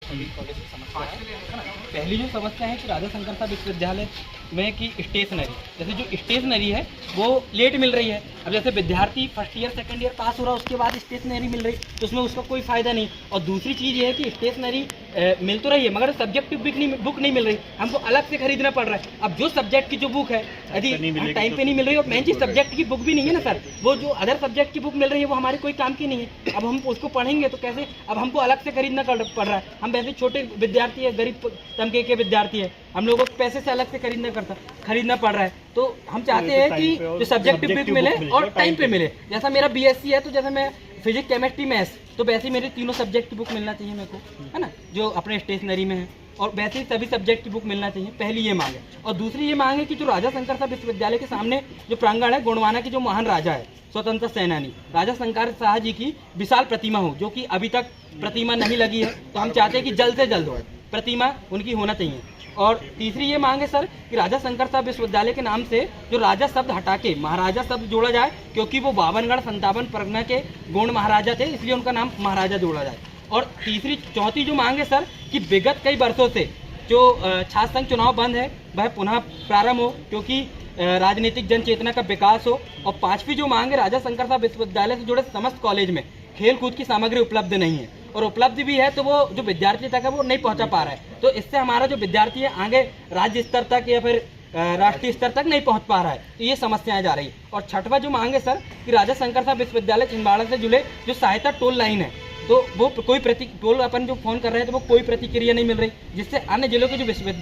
सभी कॉलेज की समस्या है ना। पहली जो समस्या है कि राजा शंकर साहब विश्वविद्यालय में की स्टेशनरी, जैसे जो स्टेशनरी है वो लेट मिल रही है। अब जैसे विद्यार्थी फर्स्ट ईयर सेकंड ईयर पास हो रहा है, उसके बाद स्टेशनरी मिल रही तो उसमें उसका कोई फ़ायदा नहीं। और दूसरी चीज़ ये है कि स्टेशनरी मिल तो रही है मगर सब्जेक्टिव बुक नहीं मिल रही, हमको अलग से खरीदना पड़ रहा है। अब जो सब्जेक्ट की जो बुक है यदि टाइम पे नहीं मिल रही, और मेन चीज़ सब्जेक्ट की बुक भी नहीं है ना सर, वो जो अदर सब्जेक्ट की बुक मिल रही है वो हमारे कोई काम की नहीं है। अब हम उसको पढ़ेंगे तो कैसे, अब हमको अलग से खरीदना पड़ रहा है। हम वैसे छोटे विद्यार्थी है, गरीब तबके के विद्यार्थी है, हम लोगों को पैसे से अलग से खरीदना पड़ रहा है। तो हम चाहते हैं कि जो सब्जेक्टिव बुक मिले और टाइम पे मिले। जैसा मेरा बीएससी है तो जैसे मैं फिजिक्स केमिस्ट्री मैथ्स, तो वैसे ही मेरी तीनों सब्जेक्ट की बुक मिलना चाहिए मेरे को, है ना, जो अपने स्टेशनरी में है। और वैसे ही सभी सब्जेक्ट की बुक मिलना चाहिए, पहली ये मांग है। और दूसरी ये मांग है कि जो राजा शंकर साहब विश्वविद्यालय के सामने जो प्रांगण है, गोंडवाना के जो महान राजा है, स्वतंत्र सेनानी राजा शंकर शाह जी की विशाल प्रतिमा हो, जो कि अभी तक प्रतिमा नहीं लगी है। तो हम चाहते हैं कि जल्द से जल्द हो प्रतिमा उनकी होना चाहिए। और तीसरी ये मांग है सर कि राजा शंकर साहब विश्वविद्यालय के नाम से जो राजा शब्द हटा के महाराजा शब्द जोड़ा जाए, क्योंकि वो 52 57 परगना के गोंड महाराजा थे, इसलिए उनका नाम महाराजा जोड़ा जाए। और चौथी जो मांग है सर कि विगत कई वर्षों से जो छात्र संघ चुनाव बंद है वह पुनः प्रारंभ हो, क्योंकि राजनीतिक जन चेतना का विकास हो। और पांचवी जो मांग है, राजा शंकर साहब विश्वविद्यालय से जुड़े समस्त कॉलेज में खेल कूद की सामग्री उपलब्ध नहीं है, और उपलब्ध भी है तो वो जो विद्यार्थी तक है वो नहीं पहुंचा पा रहा है। तो इससे हमारा जो विद्यार्थी है आगे राज्य स्तर तक या फिर राष्ट्रीय स्तर तक नहीं पहुंच पा रहा है, तो ये समस्याएं जा रही है। और छठवां जो मांग है सर कि राजा शंकर साहब विश्वविद्यालय छिंदवाड़ा से जुड़े जो सहायता टोल लाइन है, तो वो कोई टोल अपन जो फोन कर रहे हैं तो वो कोई प्रतिक्रिया नहीं मिल रही, जिससे अन्य जिलों के जो विश्वविद्यालय